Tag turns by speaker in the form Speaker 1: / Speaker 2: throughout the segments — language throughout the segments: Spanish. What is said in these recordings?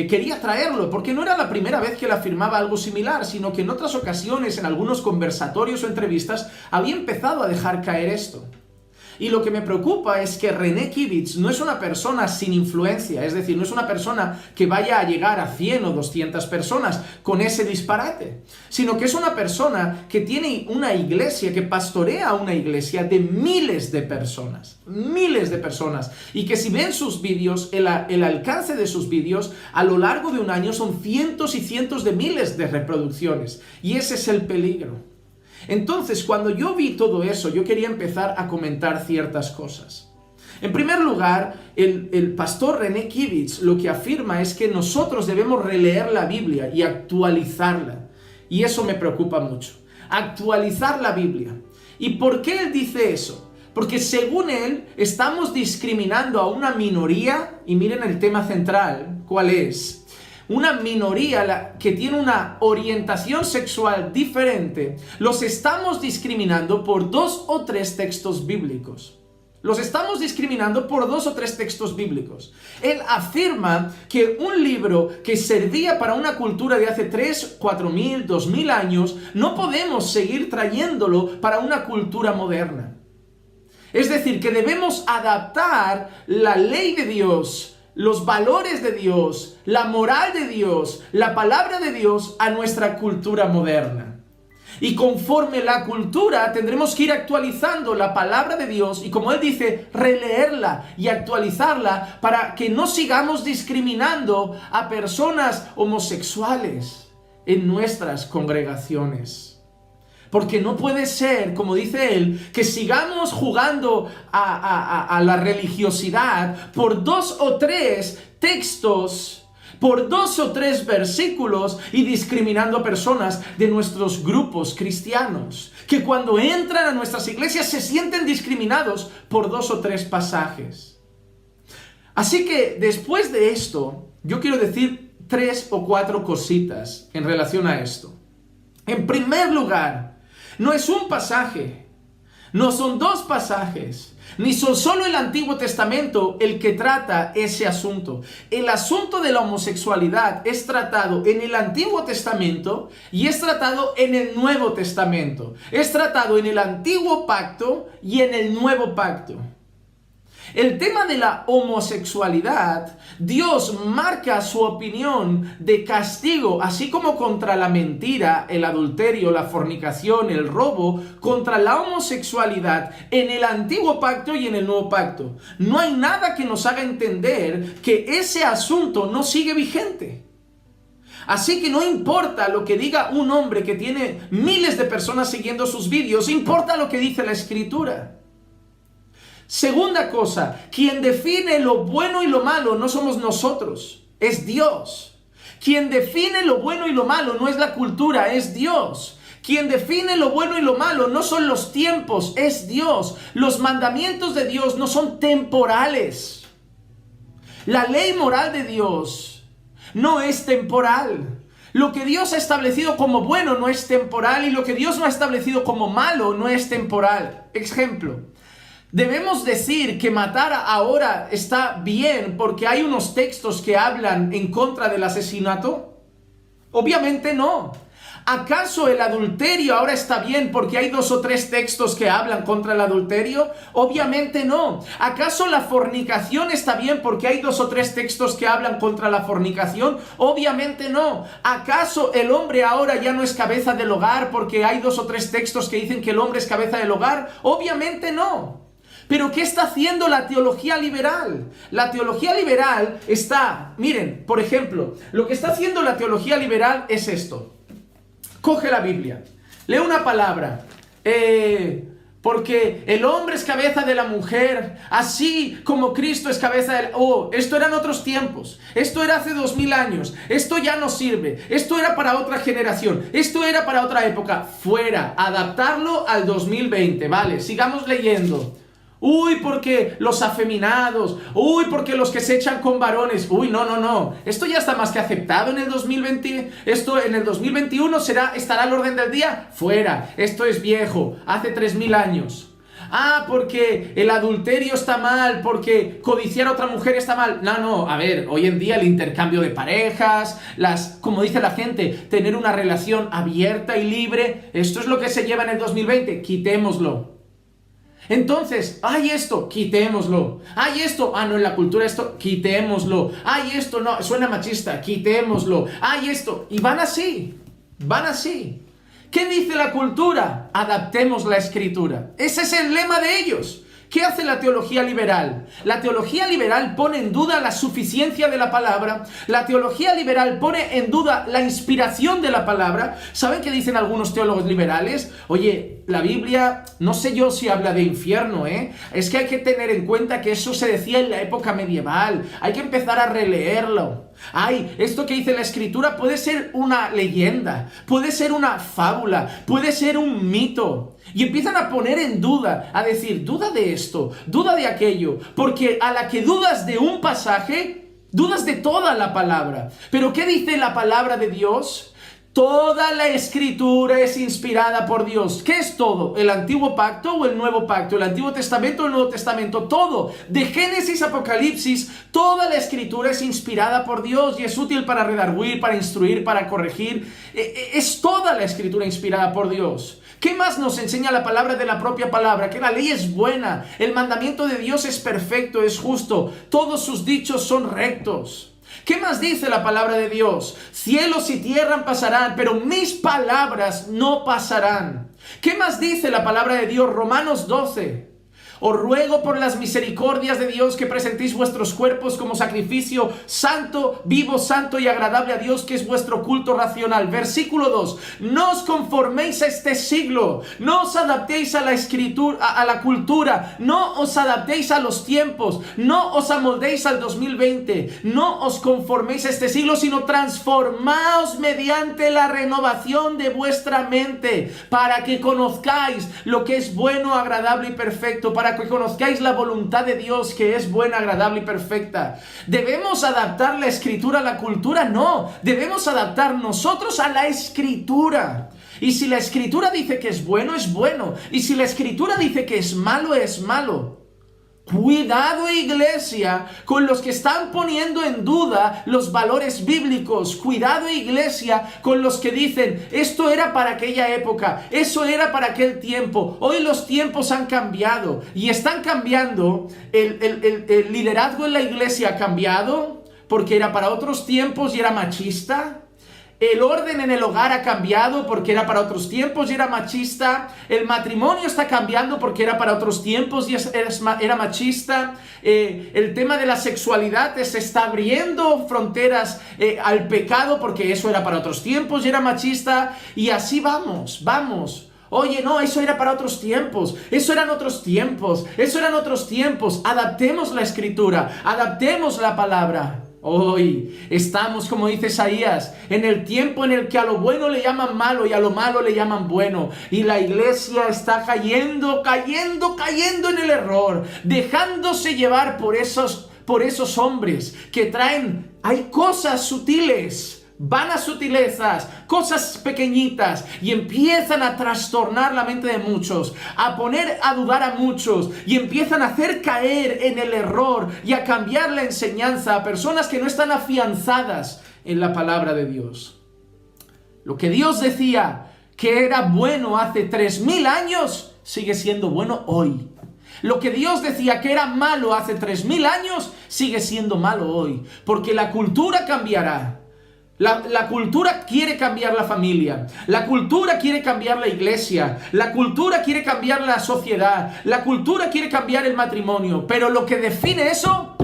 Speaker 1: quería traerlo, porque no era la primera vez que él afirmaba algo similar, sino que en otras ocasiones, en algunos conversatorios o entrevistas, había empezado a dejar caer esto. Y lo que me preocupa es que René Kivitz no es una persona sin influencia, es decir, no es una persona que vaya a llegar a 100 o 200 personas con ese disparate, sino que es una persona que tiene una iglesia, que pastorea una iglesia de miles de personas, y que si ven sus vídeos, el alcance de sus vídeos a lo largo de un año son cientos y cientos de miles de reproducciones, y ese es el peligro. Entonces, cuando yo vi todo eso, yo quería empezar a comentar ciertas cosas. En primer lugar, el pastor René Kivitz lo que afirma es que nosotros debemos releer la Biblia y actualizarla. Y eso me preocupa mucho. Actualizar la Biblia. ¿Y por qué él dice eso? Porque según él, estamos discriminando a una minoría, y miren el tema central, ¿cuál es? Una minoría que tiene una orientación sexual diferente, los estamos discriminando por 2 o 3 textos bíblicos. Los estamos discriminando por 2 o 3 textos bíblicos. Él afirma que un libro que servía para una cultura de hace 3, 4.000, 2.000 años, no podemos seguir trayéndolo para una cultura moderna. Es decir, que debemos adaptar la ley de Dios, los valores de Dios, la moral de Dios, la palabra de Dios a nuestra cultura moderna. Y conforme la cultura tendremos que ir actualizando la palabra de Dios y, como él dice, releerla y actualizarla para que no sigamos discriminando a personas homosexuales en nuestras congregaciones. Porque no puede ser, como dice él, que sigamos jugando a la religiosidad por 2 o 3 textos, por 2 o 3 versículos y discriminando a personas de nuestros grupos cristianos, que cuando entran a nuestras iglesias se sienten discriminados por 2 o 3 pasajes. Así que después de esto, yo quiero decir 3 o 4 cositas en relación a esto. En primer lugar, no es un pasaje, no son 2 pasajes, ni son solo el Antiguo Testamento el que trata ese asunto. El asunto de la homosexualidad es tratado en el Antiguo Testamento y es tratado en el Nuevo Testamento. Es tratado en el Antiguo Pacto y en el Nuevo Pacto. El tema de la homosexualidad, Dios marca su opinión de castigo, así como contra la mentira, el adulterio, la fornicación, el robo, contra la homosexualidad en el Antiguo Pacto y en el Nuevo Pacto. No hay nada que nos haga entender que ese asunto no sigue vigente. Así que no importa lo que diga un hombre que tiene miles de personas siguiendo sus vídeos, importa lo que dice la Escritura. Segunda cosa, quien define lo bueno y lo malo no somos nosotros, es Dios. Quien define lo bueno y lo malo no es la cultura, es Dios. Quien define lo bueno y lo malo no son los tiempos, es Dios. Los mandamientos de Dios no son temporales. La ley moral de Dios no es temporal. Lo que Dios ha establecido como bueno no es temporal y lo que Dios no ha establecido como malo no es temporal. Ejemplo. ¿Debemos decir que matar ahora está bien porque hay unos textos que hablan en contra del asesinato? Obviamente no. ¿Acaso el adulterio ahora está bien porque hay 2 o 3 textos que hablan contra el adulterio? Obviamente no. ¿Acaso la fornicación está bien porque hay 2 o 3 textos que hablan contra la fornicación? Obviamente no. ¿Acaso el hombre ahora ya no es cabeza del hogar porque hay 2 o 3 textos que dicen que el hombre es cabeza del hogar? Obviamente no. Pero ¿qué está haciendo la teología liberal? La teología liberal está, miren, por ejemplo, lo que está haciendo la teología liberal es esto. Coge la Biblia, lee una palabra, porque el hombre es cabeza de la mujer, así como Cristo es cabeza de... esto eran otros tiempos, esto era hace 2000 años, esto ya no sirve, esto era para otra generación, esto era para otra época, fuera, adaptarlo al 2020, vale, sigamos leyendo. Uy, porque los afeminados, uy, porque los que se echan con varones, uy, no, esto ya está más que aceptado en el 2020, esto en el 2021 estará al orden del día, fuera, esto es viejo, hace 3000 años. porque el adulterio está mal, porque codiciar a otra mujer está mal. No, a ver, hoy en día el intercambio de parejas, como dice la gente, tener una relación abierta y libre, esto es lo que se lleva en el 2020, quitémoslo. Entonces, hay esto, quitémoslo. Hay esto, no, en la cultura esto, quitémoslo. Hay esto, no, suena machista, quitémoslo. Hay esto, y van así. ¿Qué dice la cultura? Adaptemos la escritura. Ese es el lema de ellos. ¿Qué hace la teología liberal? La teología liberal pone en duda la suficiencia de la palabra. La teología liberal pone en duda la inspiración de la palabra. ¿Saben qué dicen algunos teólogos liberales? Oye, la Biblia, no sé yo si habla de infierno, Es que hay que tener en cuenta que eso se decía en la época medieval. Hay que empezar a releerlo. Esto que dice la escritura puede ser una leyenda, puede ser una fábula, puede ser un mito. Y empiezan a poner en duda, a decir, duda de esto, duda de aquello, porque a la que dudas de un pasaje, dudas de toda la palabra. ¿Pero qué dice la palabra de Dios? Toda la escritura es inspirada por Dios. ¿Qué es todo? ¿El antiguo pacto o el nuevo pacto? ¿El antiguo testamento o el nuevo testamento? Todo. De Génesis a Apocalipsis, toda la escritura es inspirada por Dios y es útil para redarguir, para instruir, para corregir. Es toda la escritura inspirada por Dios. ¿Qué más nos enseña la palabra de la propia palabra? Que la ley es buena, el mandamiento de Dios es perfecto, es justo, todos sus dichos son rectos. ¿Qué más dice la palabra de Dios? Cielos y tierra pasarán, pero mis palabras no pasarán. ¿Qué más dice la palabra de Dios? Romanos 12. Os ruego por las misericordias de Dios que presentéis vuestros cuerpos como sacrificio santo, vivo, santo y agradable a Dios, que es vuestro culto racional. Versículo 2. No os conforméis a este siglo, no os adaptéis a la escritura, a la cultura, no os adaptéis a los tiempos, no os amoldéis al 2020, no os conforméis a este siglo, sino transformaos mediante la renovación de vuestra mente, para que conozcáis lo que es bueno, agradable y perfecto, para que conozcáis la voluntad de Dios, que es buena, agradable y perfecta. ¿Debemos adaptar la escritura a la cultura? No, debemos adaptar nosotros a la escritura. Y si la escritura dice que es bueno, es bueno. Y si la escritura dice que es malo. Cuidado, iglesia, con los que están poniendo en duda los valores bíblicos. Cuidado, iglesia, con los que dicen, esto era para aquella época, eso era para aquel tiempo. Hoy los tiempos han cambiado y están cambiando. El liderazgo en la iglesia ha cambiado porque era para otros tiempos y era machista. El orden en el hogar ha cambiado porque era para otros tiempos y era machista. El matrimonio está cambiando porque era para otros tiempos y era machista. El tema de la sexualidad se está abriendo fronteras al pecado porque eso era para otros tiempos y era machista. Y así vamos. Oye, no, eso era para otros tiempos, eso eran otros tiempos. Adaptemos la escritura, adaptemos la palabra. Hoy estamos, como dice Isaías, en el tiempo en el que a lo bueno le llaman malo y a lo malo le llaman bueno. Y la iglesia está cayendo en el error, dejándose llevar por esos hombres que hay cosas sutiles. Van a sutilezas, cosas pequeñitas, y empiezan a trastornar la mente de muchos, a poner a dudar a muchos, y empiezan a hacer caer en el error y a cambiar la enseñanza a personas que no están afianzadas en la palabra de Dios. Lo que Dios decía que era bueno hace 3000 años, sigue siendo bueno hoy. Lo que Dios decía que era malo hace 3000 años, sigue siendo malo hoy, porque la cultura cambiará. La cultura quiere cambiar la familia, la cultura quiere cambiar la iglesia, la cultura quiere cambiar la sociedad, la cultura quiere cambiar el matrimonio, pero lo que define eso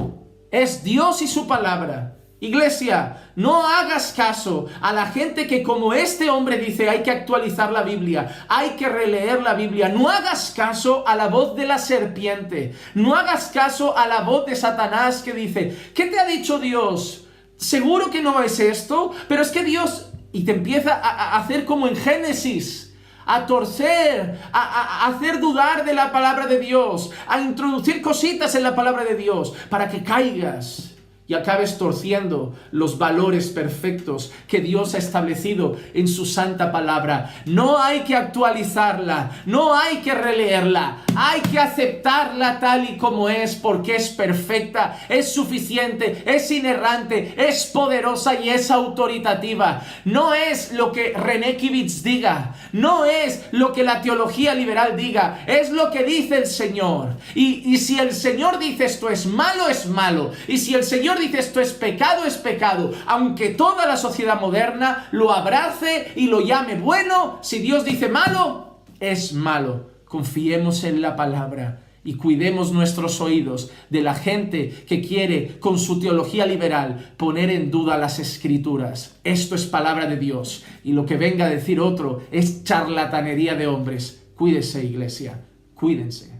Speaker 1: es Dios y su palabra. Iglesia, no hagas caso a la gente que, como este hombre dice, hay que actualizar la Biblia, hay que releer la Biblia. No hagas caso a la voz de la serpiente, no hagas caso a la voz de Satanás que dice, ¿qué te ha dicho Dios? ¿Seguro que no es esto? Pero es que Dios... Y te empieza a hacer como en Génesis, a torcer, a hacer dudar de la palabra de Dios, a introducir cositas en la palabra de Dios, para que caigas. y acabes torciendo los valores perfectos que Dios ha establecido en su santa palabra. No hay que actualizarla, no hay que releerla, hay que aceptarla tal y como es, porque es perfecta, es suficiente, es inerrante, es poderosa y es autoritativa. No es lo que René Kivitz diga, no es lo que la teología liberal diga, es lo que dice el Señor. Y si el Señor dice esto es malo, es malo. Y si el Señor dice esto es pecado, aunque toda la sociedad moderna lo abrace y lo llame bueno, si Dios dice malo, es malo. Confiemos en la palabra y cuidemos nuestros oídos de la gente que quiere, con su teología liberal, poner en duda las Escrituras. Esto es palabra de Dios, y lo que venga a decir otro es charlatanería de hombres. Cuídese, iglesia, cuídense.